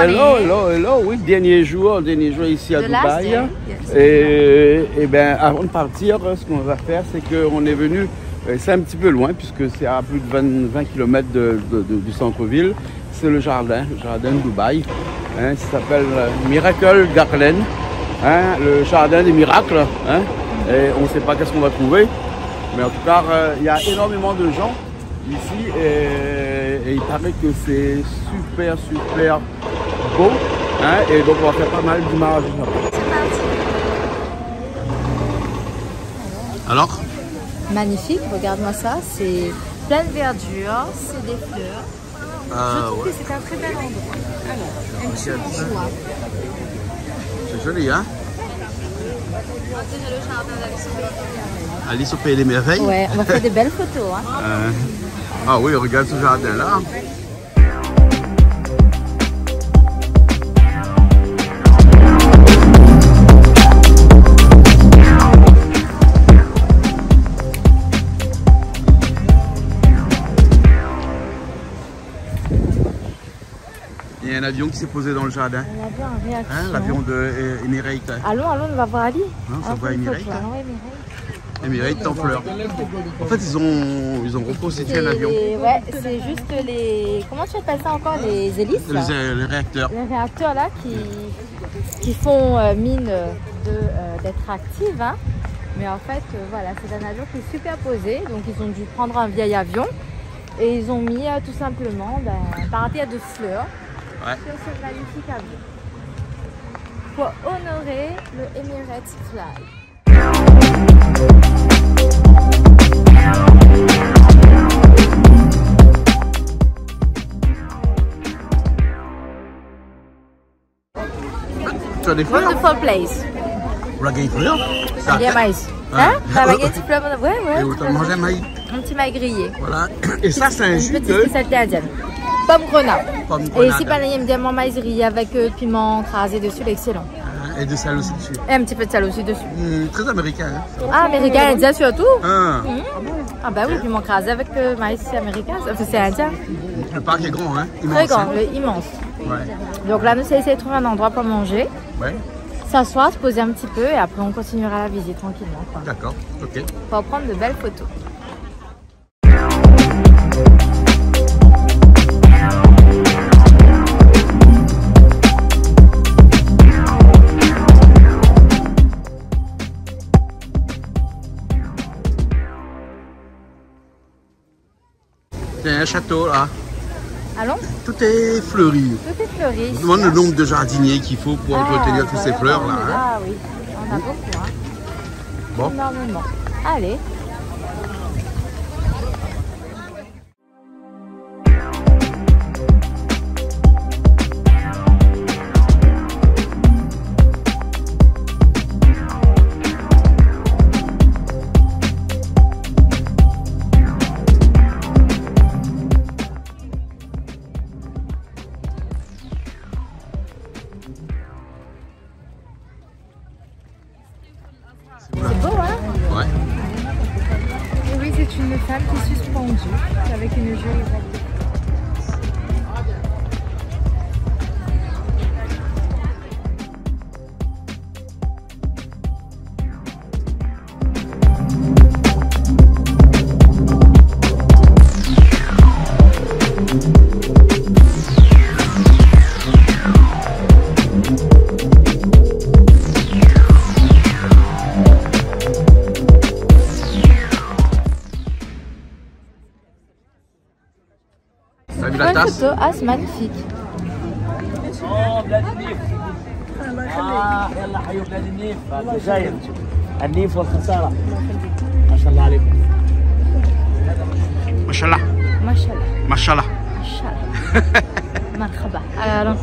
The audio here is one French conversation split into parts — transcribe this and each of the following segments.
hello. Oui, dernier jour ici à Dubaï. Yes. Et bien, avant de partir, ce qu'on va faire, c'est qu'on est venu, c'est un petit peu loin, puisque c'est à plus de 20 km du centre-ville. C'est le jardin de Dubaï. Hein, ça s'appelle Miracle Garden, hein, le jardin des miracles. Hein, et on ne sait pas qu'est-ce qu'on va trouver. Mais en tout cas, il y a énormément de gens ici et il paraît que c'est super beau. Hein, et donc on va faire pas mal d'images. C'est parti. Alors? Magnifique, regarde-moi ça, c'est plein de verdure, c'est des fleurs. Je trouve que c'est un très bel endroit. Alors, un petit choix. C'est joli, hein? On dirait le jardin d'Alice au Pays des Merveilles. Alice au Pays des Merveilles? Ouais, on va faire des belles photos. Hein. Ah oui, regarde ce jardin-là. Il y a un avion qui s'est posé dans le jardin. Un avion en réaction. Hein, l'avion de Emirates. Allons, on va voir Ali. Non, ça voit Emirates. Emirates en fleurs. En fait, ils ont reconstitué un avion. Ouais, c'est juste les... Comment tu appelles ça encore? Les hélices? Les réacteurs. Les réacteurs là qui font mine d'être actifs. Hein. Mais en fait, voilà, c'est un avion qui est superposé. Donc, ils ont dû prendre un vieil avion. Et ils ont mis tout simplement un parterre de fleurs sur ce magnifique avion. Pour honorer le Emirates Fly. Tu as des fleurs? Wonderful place. Regarde les fleurs? Il y a maïs. Hein? T'as des petites fleurs? Ouais. Et où t'as mangé un maïs? Un petit maïs grillé. Voilà. Et ça, c'est un jus de... Une petite spécialité indienne. Pomme grenade. Et ici, il y a évidemment maïs grillé avec piment crasé dessus, excellent. Et de sel aussi dessus. Et un petit peu de sel aussi dessus. Très américain. Hein? Ah, américain, indien surtout. Ah bah oui, piment crasé avec maïs américain, c'est indien. Le parc est grand, hein? Immense, très grand, immense. Ouais. Donc là, nous allons essayer de trouver un endroit pour manger. Ouais. S'asseoir, se poser un petit peu et après on continuera la visite tranquillement. D'accord, ok. Pour prendre de belles photos. Il y a un château là. Allons? Tout est fleuri. Tout est fleuri. Je demande le nombre de jardiniers qu'il faut pour entretenir toutes ces fleurs là. Hein. Ah oui, on a beaucoup. Hein. Bon. Énormément. Allez. C'est beau, hein? Ouais. Et oui, c'est une femme qui est suspendue avec une jolie robe. La tasse. Photo, ah, c'est magnifique. يلا حيوا بلاد النيف الجزائر النيف والخساره ما شاء الله عليكم ما شاء الله ما شاء الله ما شاء الله ما شاء الله مرحبا الو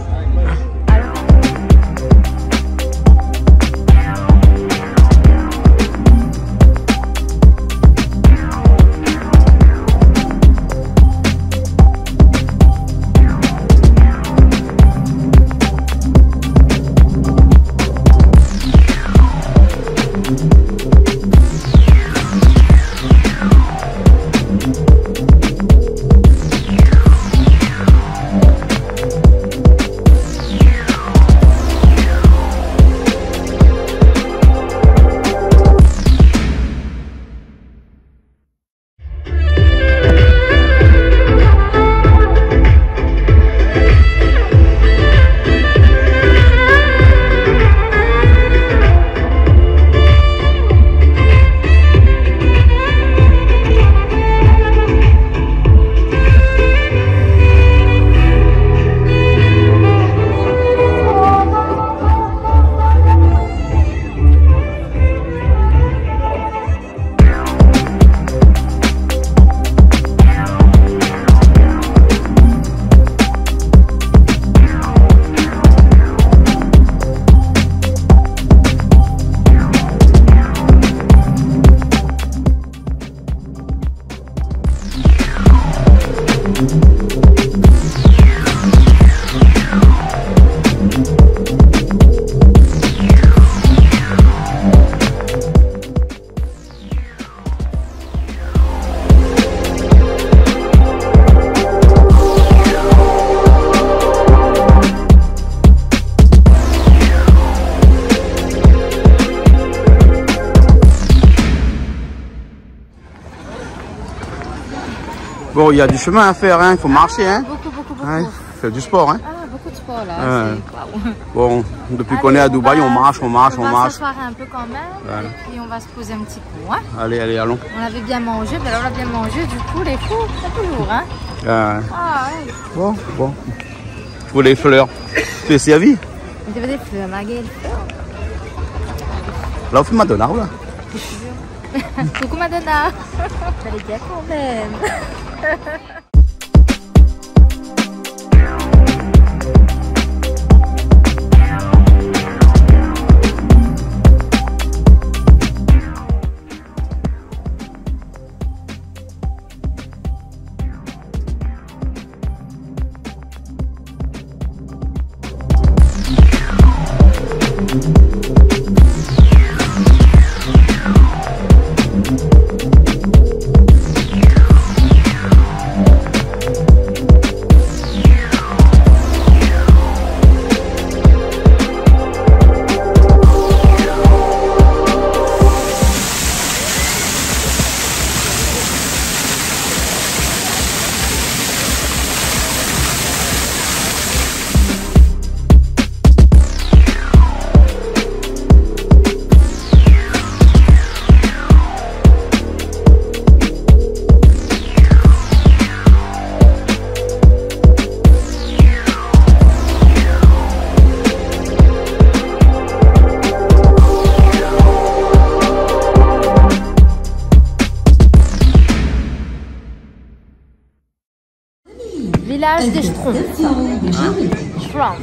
Bon, il y a du chemin à faire, hein. Il faut marcher. Hein. Beaucoup. Ouais, faire du sport. Hein. Ah, beaucoup de sport là. Bon, depuis qu'on est à Dubaï, on marche. On va s'asseoir un peu quand même, et puis on va se poser un petit coup. Hein. Allez, allons. On avait bien mangé, mais là on a bien mangé, du coup les fous, c'est toujours. Hein. Ouais. Bon. Pour les fleurs. Tu es servi? Tu veux des fleurs, Maguel? Là, on fait Madonna, là. Coucou Madonna. J'allais bien quand même. Village des Schtroumpfs. Schtroumpfs.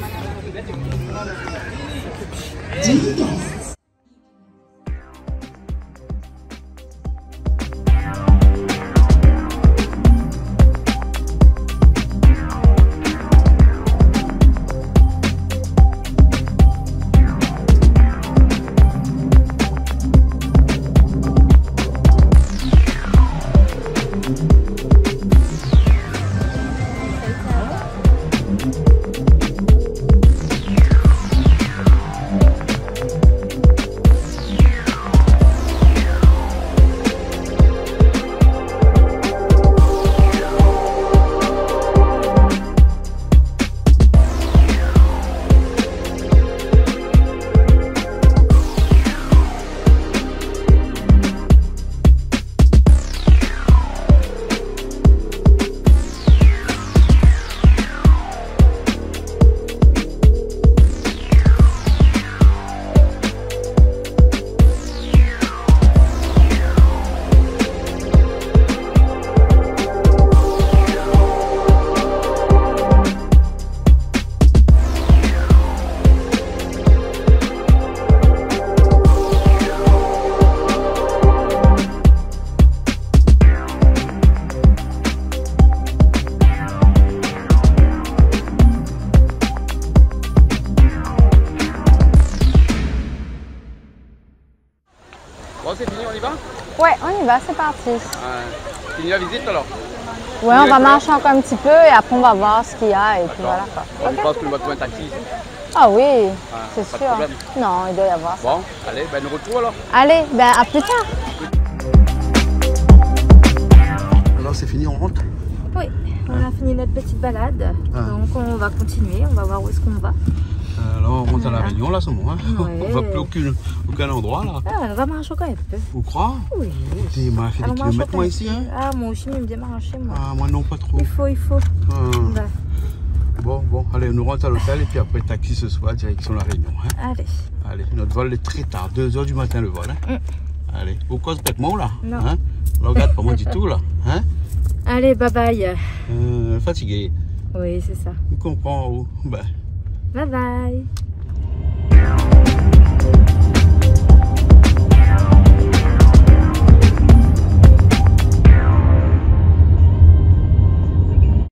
Bon, c'est fini, on y va? Ouais, on y va, c'est parti. Fini la visite alors? Ouais, on va marcher encore un petit peu et après on va voir ce qu'il y a et puis voilà quoi. On pense qu'on va trouver un taxi. Ah oui, c'est pas de sûr. problème. Non, il doit y avoir ça. Bon, allez, ben nous retrouvons alors. Allez, ben à plus tard. Alors c'est fini, on rentre? Oui, on a fini notre petite balade. Donc on va continuer, on va voir où est-ce qu'on va. Alors on rentre à La Réunion là, ce moment. Hein. Ouais. On va plus aucun endroit là. Ah, on va marcher quand même un peu. Vous croyez? Oui. Il m'a fait des kilomètres moi ici. Hein. Ah, moi aussi, j'aime bien marcher moi. Ah, moi non, pas trop. Il faut. Bah. Bon, allez, on rentre à l'hôtel et puis après taxi ce soir, direction La Réunion. Hein. Allez, notre vol est très tard, 2 h du matin le vol. Hein. Allez, au cause peut-être moi là. Non. Hein. On regarde pas moi du tout là. Hein. Allez, bye bye. Fatigué. Oui, c'est ça. Tu comprends où? Bye bye.